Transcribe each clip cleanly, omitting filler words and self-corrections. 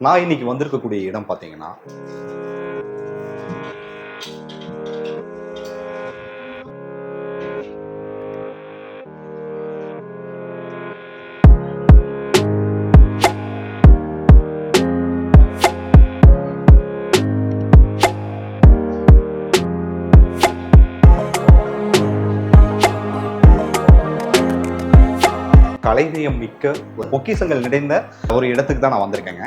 நான் இன்னைக்கு வந்திருக்கக்கூடிய இடம் பார்த்தீங்கன்னா கலைநயம் மிக்க பொக்கிஷங்கள் நிறைந்த ஒரு இடத்துக்கு தான் நான் வந்திருக்கேங்க.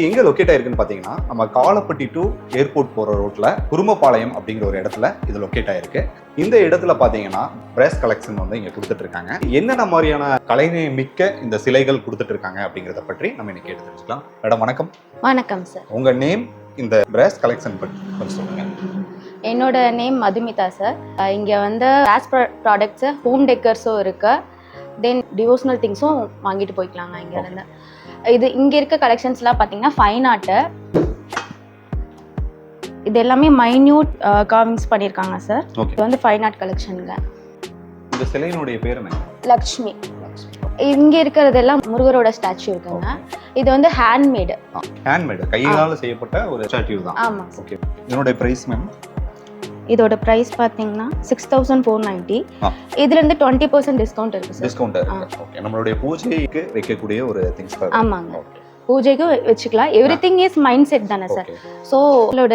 எங்க லொக்கேட் ஆயிருக்குன்னு பார்த்தீங்கன்னா, நம்ம காலப்பட்டி டு ஏர்போர்ட் போற ரோட்ல குருமபாளையம் அப்படிங்கிற ஒரு இடத்துல இது லொக்கேட் ஆயிருக்கு. இந்த இடத்துல பார்த்தீங்கன்னா பிரேஸ் கலெக்ஷன் வந்து இங்க கொடுத்துட்டு இருக்காங்க. என்னென்ன மாதிரியான கலைநயம் மிக்க இந்த சிலைகள் கொடுத்துட்டு இருக்காங்க அப்படிங்கிறத பற்றி நம்ம இன்னைக்கு கேட்டு தெரிஞ்சுக்கலாம். மேடம் வணக்கம். வணக்கம் சார். உங்க நேம், இந்த பிரேஸ் கலெக்ஷன் பற்றி கொஞ்சம் சொல்லுங்க. என்னோட நேம் மதுமிதா சார். இங்கே வந்து பிராஸ் ப்ராடக்ட்ஸு, ஹோம் டெக்கர்ஸும் இருக்கு, தென் டிவோஷனல் திங்ஸும் வாங்கிட்டு போய்க்கலாங்க இங்கேருந்து. இது இங்கே இருக்க கலெக்ஷன்ஸ்லாம் பார்த்தீங்கன்னா ஃபைன் ஆர்ட்டு, இது எல்லாமே மைன்யூட் கார்விங்ஸ் பண்ணியிருக்காங்க சார். இது வந்து ஃபைன் ஆர்ட் கலெக்ஷனுங்க. இந்த சிலையினுடைய பேர் என்ன? லக்ஷ்மி. இங்கே இருக்கிறதெல்லாம் முருகரோட ஸ்டாச்சு இருக்குங்க. இது வந்து ஹேண்ட்மேடு. ஹேண்ட்மேடு, கையால செய்யப்பட்ட ஒரு ஸ்டாச்சு தான். ஆமாம். ஓகே. இதனுடைய பிரைஸ் மேம்? இதோட பிரைஸ் பார்த்தீங்கன்னா 6490. இதுலேருந்து 20% டிஸ்கவுண்ட் இருக்கு சார். டிஸ்கவுண்ட் இருக்கு. ஓகே. நம்மளுடைய பூஜைக்கு வைக்கக்கூடிய ஒரு திங்ஸ் தான். ஆமாங்க. பூஜைக்கு வச்சுக்கலாம். எவ்ரிதிங் இஸ் மைண்ட் செட் தானே சார். ஸோ உங்களோட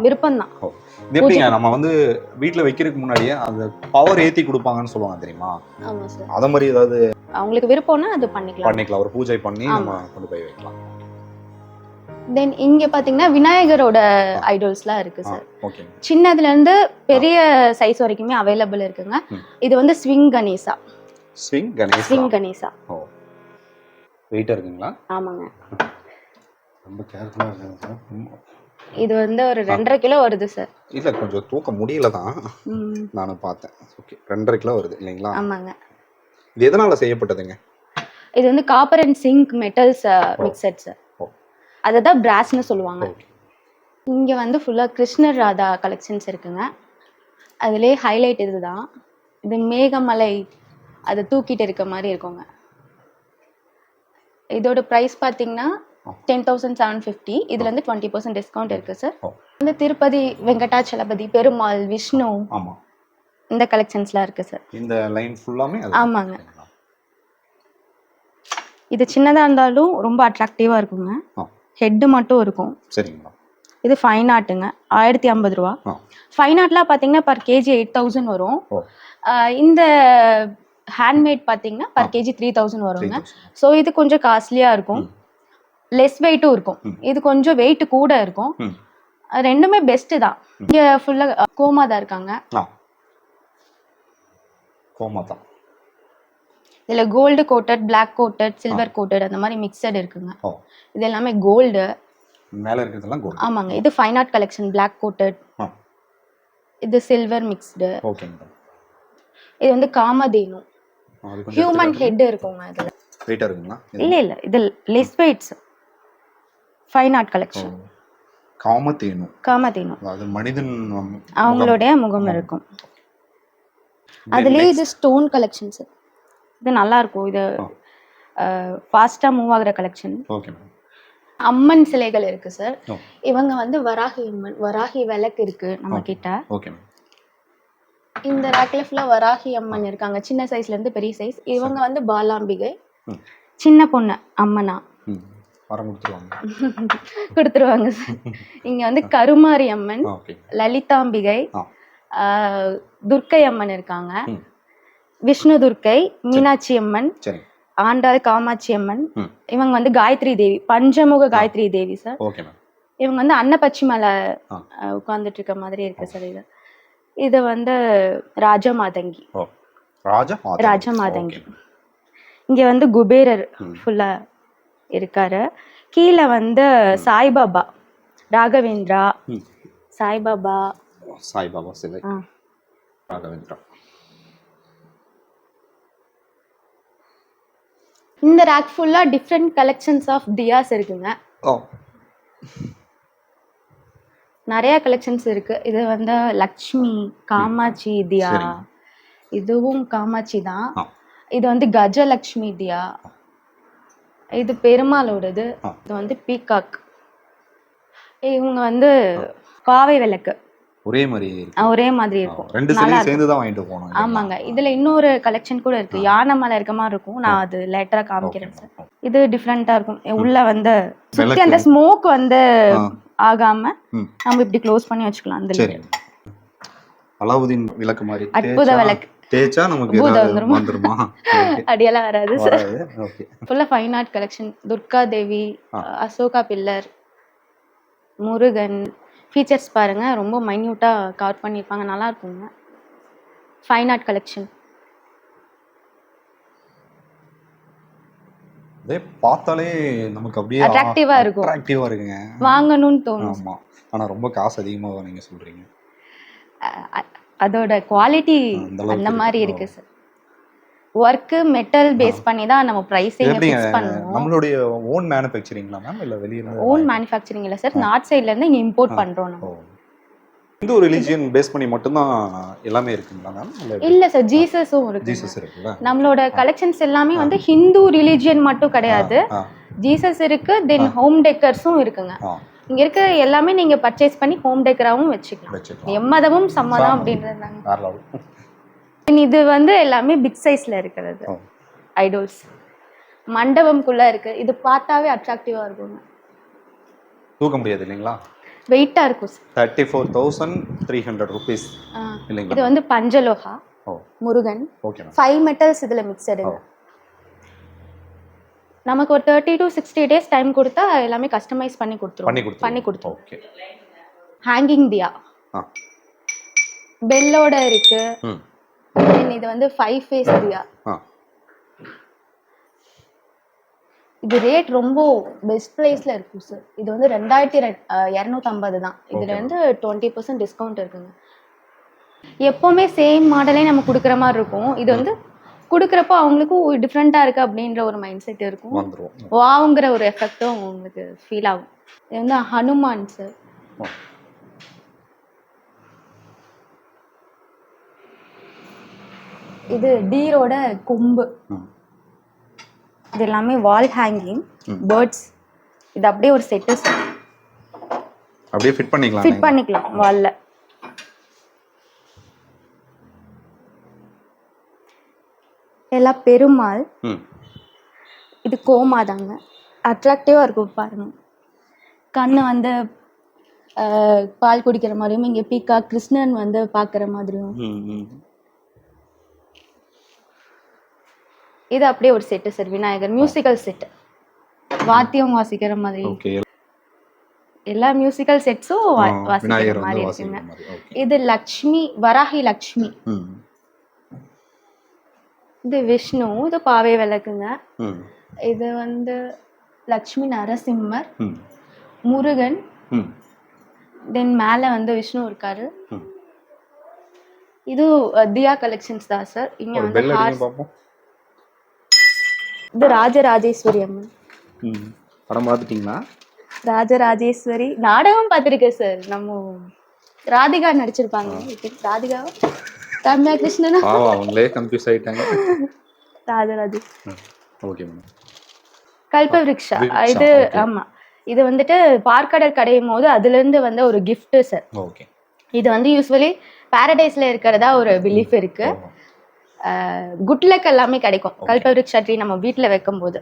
விருப்பம் தான். இது எப்படிங்க நம்ம வந்து வீட்டில் வைக்கிறதுக்கு முன்னாடியே அந்த பவர் ஏற்றி கொடுப்பாங்கன்னு சொல்லுவாங்க தெரியுமா? ஆமாம் சார். அதை மாதிரி ஏதாவது அவங்களுக்கு விருப்பம்னா அது பண்ணிக்கலாம். ஒரு பூஜை பண்ணி நம்ம கொண்டு போய் வைக்கலாம். தென் இங்க பாத்தீங்கன்னா விநாயகரோட ஐடல்ஸ்லாம் இருக்கு சார். ஓகே. சின்னதுல இருந்து பெரிய சைஸ் வரைக்குமே அவைலபிள் இருக்குங்க. இது வந்து ஸ்விங் கணேசா. ஸ்விங் கணேசா. ஓ. வெயிட்டா இருக்குங்களா? ஆமாங்க. ரொம்ப கேர்ஃபுல்லா இருங்க சார். இது வந்து ஒரு 2.5 கிலோ வருது சார். இல்ல கொஞ்சம் தூக்க முடியல தான். நானும் பார்த்தேன். ஓகே. 2.5 கிலோ வருது இல்லைங்களா? ஆமாங்க. இது எதனால செய்யப்பட்டதுங்க? இது வந்து copper and zinc metals mixed sir. அதுதான் பிராஸ்னு சொல்லுவாங்க. இங்க வந்து ஃபுல்லா கிருஷ்ணர் ராதா கலெக்ஷன்ஸ் இருக்குங்க. அதுலேயே ஹைலைட் இதுதான். இது மேகமலை அதை தூக்கிட்டு இருக்க மாதிரி இருக்குங்க. இதோட ப்ரைஸ் பார்த்தீங்கன்னா 10,750. இதுல இருந்து 20% டிஸ்கவுண்ட் இருக்கு சார். இந்த திருப்பதி வெங்கடாச்சலபதி, பெருமாள், விஷ்ணு, இந்த கலெக்ஷன்ஸ்லாம் இருக்கு சார். இந்த லைன் ஃபுல்லாமே ஆமாங்க. இது சின்னதா இருந்தாலும் ரொம்ப அட்ராக்டிவா இருக்குங்க. ஹெட்டு மட்டும் இருக்கும். சரிங்களா? இது ஃபைன் ஆர்ட்டுங்க. 1050 ரூபா. ஃபைன் ஆர்ட்லாம் பார்த்தீங்கன்னா பர் கேஜி 8000 வரும். இந்த ஹேண்ட்மேட் பார்த்தீங்கன்னா பர் கேஜி 3000 வருங்க. ஸோ இது கொஞ்சம் காஸ்ட்லியா இருக்கும். லெஸ் வெயிட்டும் இருக்கும். இது கொஞ்சம் வெயிட் கூட இருக்கும். ரெண்டுமே பெஸ்ட் தான். இங்க ஃபுல்லா கோமாதா இருக்காங்க. கோமாதா. இதுல gold coated, black coated, silver coated அந்த மாதிரி மிக்சட் இருக்குங்க. இது எல்லாமே கோல்டு. மேல இருக்கிறதெல்லாம் கோல்டு. ஆமாங்க. இது fine art collection, black coated. இது சில்வர் மிக்ஸ்டு. ஓகேங்க. இது வந்து காமதேனு. ஹியூமன் ஹெட் இருக்குங்க. இதுல வெயிட்டா இருக்குங்களா? இல்ல இது less weights. Fine art collection. Kamadhenu. அது மனிதன் அவங்களுடைய முகம் இருக்கும். அதுலயே இது ஸ்டோன் கலெக்ஷன்ஸ். இது நல்லா இருக்கும். இது ஃபாஸ்டா மூவ் ஆகுற கலெக்ஷன். ஓகே. அம்மன் சிலைகள் இருக்கு சார். இவங்க வந்து வராகி அம்மன், வராகி விளக்கு இருக்கு நம்ம கிட்ட. ஓகே. இந்த ரேக்ல ஃபுல்லா வராகி அம்மன் இருக்காங்க, சின்ன சைஸ்ல இருந்து பெரிய சைஸ். இவங்க வந்து பாலாம்பிகை, சின்ன பொண்ணு அம்மனா கொடுத்துருவாங்க சார். இங்க வந்து கருமாரி அம்மன், லலிதாம்பிகை, துர்க்கை அம்மன் இருக்காங்க, விஷ்ணு துர்க்கை, மீனாட்சி அம்மன், ஆண்டாள், காமாட்சி அம்மன். இவங்க வந்து காயத்ரி தேவி, பஞ்சமுக காயத்ரி தேவி சார். இவங்க வந்து அன்னப்பச்சி மேல உட்கார்ந்துட்டு இருக்க மாதிரி இருக்கு சார். இது வந்து ராஜமாதங்கி. இங்க வந்து குபேரர் ஃபுல்லா இருக்காரு. கீழே வந்து சாய்பாபா, ராகவேந்திரா, சாய்பாபா சிலை. ராகவேந்திரா. இந்த ரேக் ஃபுல்லா டிஃப்ரெண்ட் கலெக்ஷன்ஸ் ஆஃப் தியாஸ் இருக்குங்க. நிறைய கலெக்ஷன்ஸ் இருக்கு. இது வந்து லக்ஷ்மி, காமாட்சி தியா. இதுவும் காமாட்சி தான். இது வந்து கஜலக்ஷ்மி தியா. இது பெருமாளோடது. இது வந்து பீகாக். இவங்க வந்து பாவை விளக்கு ஒரே மாதிரி இருக்கு. ஒரே மாதிரி இருக்கும். ரெண்டு சிலையும் சேர்ந்து தான் வாங்கிட்டு போனோம். ஆமாங்க. இதுல இன்னொரு கலெக்ஷன் கூட இருக்கு. யானை மேல இருக்க மாதிரி இருக்கும். நான் அது லேட்டரா காமிக்கிறேன் சார். இது டிஃப்ரெண்டா இருக்கும். உள்ள வந்து சுத்தி அந்த ஸ்மோக் வந்து ஆகாம நம்ம இப்படி க்ளோஸ் பண்ணி வச்சுக்கலாம். அந்த சரி. அலாவுதீன் விளக்கு மாதிரி அற்புத விளக்கு தேய்ச்சா நமக்கு வந்துருமா? அடியெல்லாம் வராது சார். ஓகே. ஃபுல்லா fine art collection. Durga Devi, Ashoka pillar, Murugan features பாருங்க, ரொம்ப மைன்யூட்டா கவர் பண்ணியிருப்பாங்க. நல்லா இருக்குங்க. Fine art collection. அதே பார்த்தாலே நமக்கு அப்படியே அட்ராக்டிவா இருக்கும். அட்ராக்டிவா இருக்குங்க. வாங்கணும்னு தோணும். ஆமா. ஆனா ரொம்ப காசு அதிகமா நீங்க சொல்றீங்க. அதோட குவாலிட்டி அந்த மாதிரி இருக்கு சார். வர்க் மெட்டல் பேஸ் பண்ணி தான் நம்ம பிரைசிங் ஃபிக்ஸ் பண்ணுவோம். நம்மளுடைய ஓன் மேனுஃபேக்சரிங்களா மேம் இல்ல வெளியில? ஓன் மேனுஃபேக்சரிங் இல்ல சார், நார்த் சைடுல இருந்து இங்க இம்போர்ட் பண்றோம் நம்ம. இந்து ரிலிஜியன் பேஸ் பண்ணி மட்டும் தான் எல்லாமே இருக்குங்களா மேம்? இல்ல சார், ஜீசஸும் இருக்கு. ஜீசஸ் இருக்குல்ல. நம்மளோட கலெக்ஷன்ஸ் எல்லாமே வந்து ஹிந்து ரிலிஜியன் மட்டும் கிடையாது. ஜீசஸ் இருக்கு, தென் ஹோம் டெக்கர்ஸும் இருக்குங்க. இங்க இருக்க எல்லாமே நீங்க பர்ச்சேஸ் பண்ணி ஹோம் டெக்கராவும் வச்சுக்கலாம். எம்மதமும் சம்மதம் அப்படின்றாங்க. இது வந்து எல்லாமே பிக் சைஸ்ல இருக்கிறது ஐடோல்ஸ். மண்டபம்குள்ள இருக்கு. இது பார்த்தாவே அட்ராக்டிவா இருக்குங்க. தூக்க முடியாது இல்லைங்களா? வெயிட்டா இருக்கும். 34,300 rupees இல்லைங்களா? இது வந்து பஞ்சலோகா முருகன். ஓகே. 5 மெட்டல்ஸ் இதுல மிக்ஸ்டுங்க. நமக்கு ஒரு 30 to 60 days டைம் கொடுத்தா எல்லாமே கஸ்டமைஸ் பண்ணி கொடுத்துருவோம். ஓகே. ஹேங்கிங் தியா பெல்லோட இருக்கு. இது வந்து 5 ஃபேஸ் தியா. இது ரேட் ரொம்ப பெஸ்ட் பிரைஸ்ல இருக்கும் சார். இது வந்து 2250 தான். இதுல வந்து 20% டிஸ்கவுண்ட் இருக்குங்க. எப்பவுமே சேம் மாடலே நம்ம கொடுக்குற மாதிரி இருக்கும். இது வந்து கொடுக்குறப்போ அவங்களுக்கும் டிஃப்ரெண்டா இருக்கு அப்படின்ற ஒரு மைண்ட் செட் இருக்கும். வாவுங்கிற ஒரு எஃபெக்டும் உங்களுக்கு ஃபீல் ஆகும். இது வந்து ஹனுமான் சார். இது டீரோட கொம்பு. இது எல்லாமே வால் ஹேங்கிங் பேர்ட்ஸ். இது அப்படியே ஒரு செட் சார். அப்படியே ஃபிட் பண்ணிக்கலாம் வால்ல. எல்லாம் பெருமாள். இது கோமாதாங்க. அட்ராக்டிவா இருக்கும் பாருங்க. கண்ணு வந்து பால் குடிக்கிற மாதிரியும், இங்க பீக்கா கிருஷ்ணன் வந்து பாக்குற மாதிரியும். இது அப்படியே ஒரு set sir. Vinayagar musical set. வாத்தியம் வாசிக்கிற மாதிரி. எல்லா மியூசிக்கல் செட்ஸும் வாசிக்கிற மாதிரி இருக்குங்க. இது லக்ஷ்மி, வராகி லக்ஷ்மி. இது விஷ்ணு. இது பாவை விளக்குங்க. இது வந்து லக்ஷ்மி நரசிம்மர், முருகன், தென் மேல வந்து விஷ்ணு இருக்காரு. இது தியா கலெக்ஷன்ஸ் தான் சார். இங்க வந்து இது ராஜராஜேஸ்வரி அம்மன். படம் பார்த்துட்டீங்களா? ராஜராஜேஸ்வரி நாடகம் பார்த்துருக்கேன் சார். நம்ம ராதிகா நடிச்சிருப்பாங்க. ராதிகா ரம்யா கிருஷ்ணனா? அவங்களே கன்ஃபியூஸ் ஆயிட்டாங்க. ராஜராஜே. Okay ma'am. கல்பவ்ருக்ஷா. இது ஆமா. இது வந்துட்டு பார்க்கடல் கடையும் போது அதுல இருந்து வந்த ஒரு கிஃப்ட் சார். ஓகே. இது வந்து யூஸ்வலி பாரடைஸ்ல இருக்கிறதா ஒரு பிலீஃப் இருக்கு. குட் லக் எல்லாமே கிடைக்கும் கல்பவ்ருக்ஷா ட்ரீ நம்ம வீட்டுல வைக்கும் போது.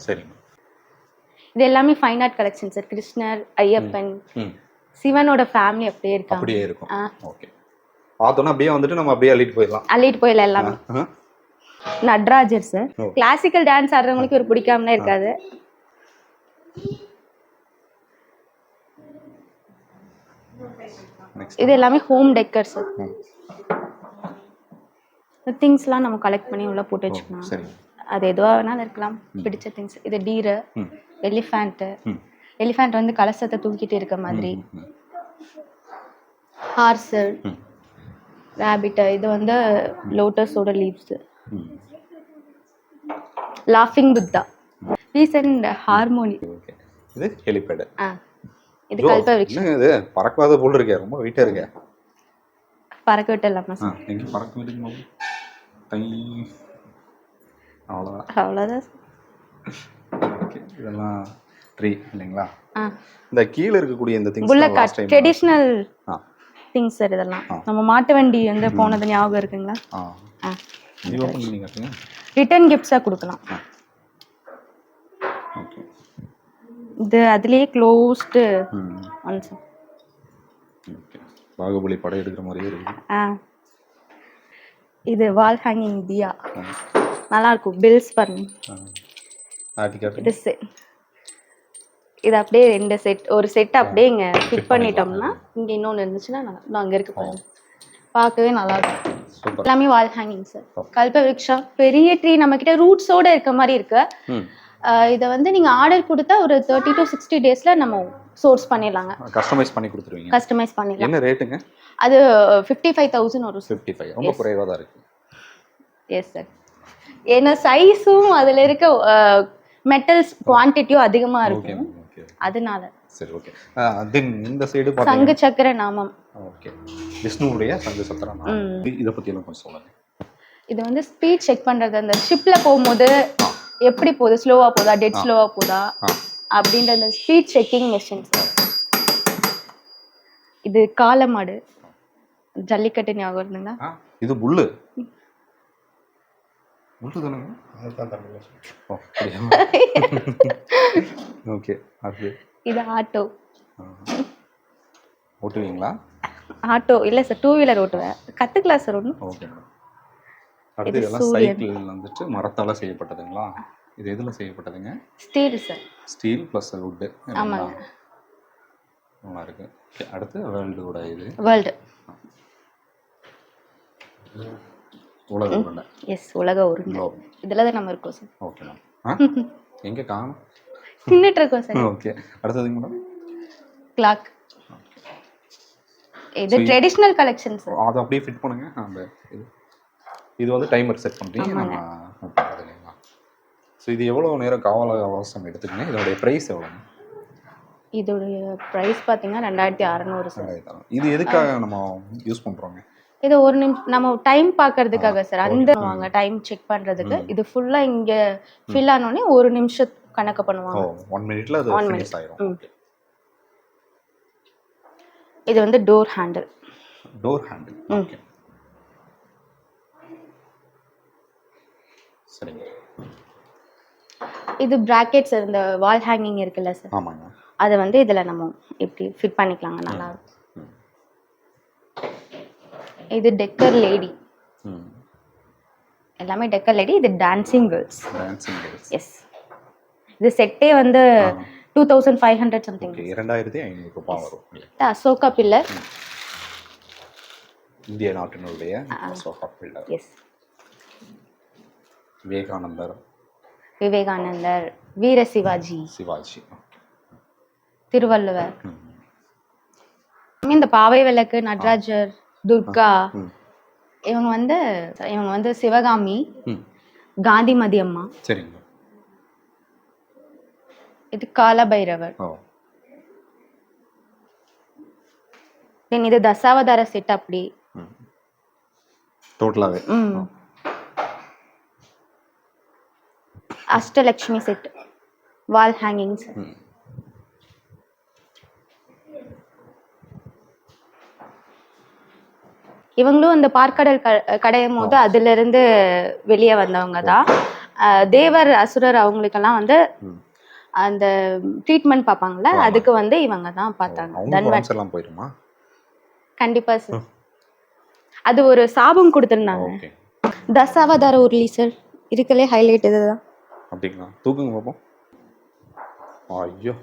இது எல்லாமே ஃபைன் ஆர்ட் கலெக்ஷன் சார். கிருஷ்ணர், ஐயப்பன், சிவனோட ஃபேமிலி அப்படியே இருக்கும். ஓகே. பார்த்தோன்னா அப்படியே வந்துட்டு நம்ம அப்படியே அள்ளிட்டு போயிடலாம் எல்லாமே. நட்ராஜர் சார். கிளாசிக்கல் டான்ஸ் ஆடுறவங்களுக்கு ஒரு பிடிக்காமலே இருக்காது. இது எல்லாமே ஹோம் டெக்கர் சார். திங்ஸ்லாம் நம்ம கலெக்ட் பண்ணி உள்ள போட்டு வச்சுக்கலாம். அது எதுவா வேணாலும் இருக்கலாம், பிடிச்ச திங்ஸ். இது டீரு, எலிஃபண்ட் வந்து கலசத்தை தூக்கிட்டு இருக்க மாதிரி. Horse, rabbit. இது வந்து லோட்டஸோட லீவ்ஸ். லாஃபிங் புத்தா, பீஸ் அண்ட் ஹார்மோனி. இது ஹெலிபேட். இது கல்பவ்ருக்ஷா. இது பறக்காத போல இருக்கே, ரொம்ப வெயிட்டா இருக்கே. பறக்க விட்டலாமா சார்? எங்க பறக்க விடுங்க. அவ்வளோதான். அவ்வளோதான். ஓகே. இதெல்லாம் ட்ரீ இல்லைங்களா? ஆ இந்த கீழே இருக்கக்கூடிய இந்த things bullet last time traditional ah things sir இதெல்லாம். நம்ம மாட்டு வண்டி வந்து போனது ஞாபகம் இருக்குங்களா? ஆ இது ஓப்பன் பண்ணி காட்டுங்க. ரிட்டர்ன் கிஃப்ட்ஸா கொடுக்கலாம். ஓகே. இது அதுலயே க்ளோஸ்டு ஒன்ஸ். ஓகே. பாகுபலி படம் எடுக்கிற மாதிரியே இருக்கு. இது வால் ஹேங்கிங் தியா. நல்லா இருக்கும். பில்ஸ் பாருங்க. இது அப்படியே 2 செட், ஒரு செட் அப்படியே இங்க ஃபிட் பண்ணிட்டோம்னா இங்க இன்னொன்னு இருந்துச்சுன்னா நான் அங்க இருக்கு பாருங்க. பார்க்கவே நல்லா இருக்கும். எல்லாமே வால் ஹேங்கிங் சார். கல்பவ்ருக்ஷா பெரிய ட்ரீ நம்ம கிட்ட ரூட்ஸோட இருக்க மாதிரி இருக்கு. இதை வந்து நீங்க ஆர்டர் கொடுத்தா ஒரு 30 to 60 டேஸ்ல நம்ம சோர்ஸ் பண்ணிடலாங்க. கஸ்டமைஸ் பண்ணி கொடுத்துருவீங்க? கஸ்டமைஸ் பண்ணிடலாம். என்ன ரேட்டுங்க? அது 55,000 வரும். 55 ரொம்ப குறைவா தான் இருக்கு. Yes sir. ஏன்னா சைஸும் அதுல இருக்க மெட்டல்ஸ் குவான்டிட்டியும் அதிகமா இருக்கும். அதனால சரி ஓகே. தென் இந்த சைடு பாத்தீங்கன்னா சங்கு சக்கர நாமம். ஓகே. விஷ்ணுவுடைய சங்கு சக்கர நாமம். இத பத்தி எல்லாம் கொஞ்சம் சொல்லுங்க. இது வந்து ஸ்பீட் செக் பண்றது. அந்த ஷிப்ல போகும்போது எப்படி போகுது, ஸ்லோவா போதா, டெட் ஸ்லோவா போதா அப்படின்ற அந்த ஸ்பீட் செக்கிங் மெஷின். இது காளமாடு, ஜல்லிக்கட்டு ஞாபகம் இருக்குங்களா? இது புல்லு தானங்க? அதுதான் தமிழ்ல. ஓ அப்படியே. ஓகே. அது இது ஆட்டோ. ஓட்டுவீங்களா? ஆட்டோ இல்ல சார், 2 வீலர் ஓட்டுவேன். கத்துக்கலாம் சார் ஒண்ணு. ஓகே. அடுத்து இதெல்லாம் சைக்கிள் வந்துட்டு மரத்தால செய்யப்பட்டதுங்களா? இது எதுல செய்யப்பட்டதுங்க? Steel sir. Steel plus wood. ஆமாங்க. நல்லா இருக்கு. அடுத்து வேர்ல்டோட இது வேர்ல்ட் உலக உருண்டை. எஸ், உலக உருண்டை. இதுல தான் நம்ம இருக்கோம் சார். Okay ma'am. எங்க காணோம்? நின்னுட்டு இருக்கோம் சார். ஓகே. அடுத்ததுங்க மேடம்? கிளாக். இது ட்ரெடிஷனல் கலெக்ஷன் சார். அது அப்படியே ஃபிட் பண்ணுங்க. அந்த இது வந்து டைமர் செட் பண்றீங்க. நம்ம பாத்தீங்களா? சோ இது எவ்வளவு நேரம் கால அவகாசம் எடுத்துக்கங்க? இதோட பிரைஸ் எவ்வளவு? இதோட பிரைஸ் பாத்தீங்கன்னா 2600 சார். இது எதுக்காக நம்ம யூஸ் பண்றோங்க? இது ஒரு நிமிஷம் நம்ம டைம் பார்க்கறதுக்காக சார். அந்த வாங்க டைம் செக் பண்றதுக்கு. இது ஃபுல்லா இங்க ஃபில் ஆனோனே 1 நிமிஷம் கணக்கு பண்ணுவாங்க. 1 மினிட்ல அது ஃபினிஷ் ஆயிடும். இது வந்து door handle. Door handle. Okay. சரிங்க. இது பிராக்கெட்ஸ், இந்த வால் ஹேங்கிங் இருக்குல்ல சார். ஆமாங்க. அது வந்து இதுல நம்ம இப்படி ஃபிட் பண்ணிக்கலாங்க. நல்லா இருக்கும். இது டெக்கர் லேடி. எல்லாமே டெக்கர் லேடி. இது டான்சிங் கேர்ள்ஸ். எஸ். இது செட்டே வந்து 2500 சம்திங். ஓகே. 2500 ரூபாய் வரும். அசோகா பில்லர். இந்திய நாட்டினுடைய அசோகா பில்லர். எஸ். விவேகானந்தர், வீர சிவாஜி. திருவள்ளுவர். இந்த பாவை விளக்கு, நடராஜர், துர்கா, இவங்க வந்து சிவகாமி, காந்திமதி அம்மா. சரிங்க. இது காலபைரவர். தென் இது தசாவதார செட். அப்படி டோட்டலாவே அஷ்டலட்சுமி செட். வால் ஹேங்கிங்ஸ். இவங்களும் அந்த பார்க்கடல் கடையும் போது அதுல இருந்து வெளியே வந்தவங்க தான். தேவர் அசுரர் அவங்களுக்கெல்லாம் வந்து அந்த ட்ரீட்மெண்ட் பார்ப்பாங்கல்ல, அதுக்கு வந்து இவங்க தான் பார்த்தாங்க. கண்டிப்பா சார். அது ஒரு சாபம் கொடுத்துருந்தாங்க. தசாவதார உருளி சார். இதுக்குள்ளே ஹைலைட் இதுதான். அப்படிங்களா? தூக்குங்க பாப்போம். ஐயோ.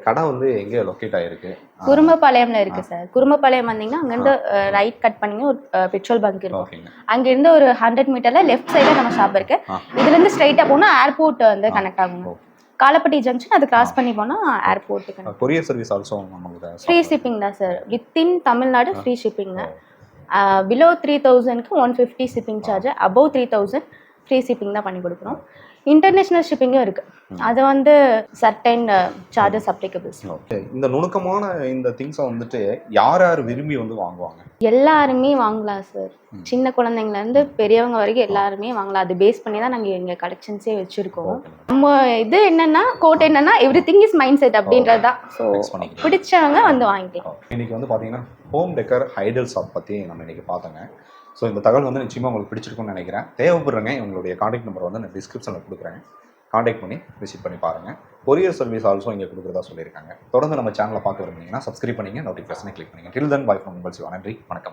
கடை வந்து எங்க லொகேட் ஆயிருக்கு? குருமபாளையம்ல இருக்கு சார். குருமபாளையம் வந்தீங்கன்னா அங்கிருந்து ரைட் கட் பண்ணீங்க, ஒரு பெட்ரோல் பங்க் இருக்கும். அங்க இருந்து ஒரு 100 மீட்டர்ல லெஃப்ட் சைடுல நம்ம ஷாப் இருக்கு. இதுல இருந்து ஸ்ட்ரைட்டா போனா ஏர்போர்ட் வந்து கனெக்ட் ஆகும். காலப்பட்டி ஜங்ஷன் அது கிராஸ் பண்ணி போனா ஏர்போர்ட். கொரியர் சர்வீஸ் ஆல்சோ நமக்கு ஃப்ரீ ஷிப்பிங் தான் சார். Within Tamil Nadu free shipping. Below 3000க்கு 150 shipping charge. Above 3000 free shipping தான் பண்ணி கொடுக்குறோம். இன்டர்நேஷனல் ஷிப்பிங்கும் இருக்கு. அது வந்து சர்டைன் சார்ஜஸ் அப்ளிகபிள்ஸ். ஓகே. இந்த நுணுக்கமான இந்த திங்ஸை வந்துட்டு யார் யார் விரும்பி வந்து வாங்குவாங்க? எல்லாருமே வாங்கலாம் சார். சின்ன குழந்தைங்கள்ல இருந்து பெரியவங்க வரைக்கும் எல்லாருமே வாங்கலாம். அது பேஸ் பண்ணி தான் நாங்க எங்க கலெக்ஷன்ஸே வச்சிருக்கோம். நம்ம இது என்னன்னா கோட் என்னன்னா எவ்ரிதிங் இஸ் மைண்ட் செட் அப்படின்றது தான். ஸோ பிடிச்சவங்க வந்து வாங்கிக்கலாம். இன்னைக்கு வந்து பார்த்தீங்கன்னா ஹோம் டெக்கர் ஐடல் ஷாப் பற்றி நம்ம இன்னைக்கு பார்த்தோங்க. ஸோ இந்த தகவல் வந்து நிச்சயமாக உங்களுக்கு பிடிச்சிருக்கும்னு நினைக்கிறேன். தேவைப்படுறங்க உங்களுடைய கான்டாக்ட் நம்பர் வந்து நான் டிஸ்கிரிப்ஷனில் கொடுக்குறேன். கான்டாக்ட் பண்ணி விசிட் பண்ணி பாருங்கள். கொரியர் சர்வீஸ் ஆல்சோ இங்கே கொடுக்குறதா சொல்லியிருக்காங்க. தொடர்ந்து நம்ம சேனலை பார்க்க விரும்புனீங்கன்னா சப்ஸ்கிரைப் பண்ணிங்க, நோட்டிஃபிகேஷனை கிளிக் பண்ணிங்க. டில் தென் பை ஃப்ரம் உங்கள் சிவா. நன்றி, வணக்கம்.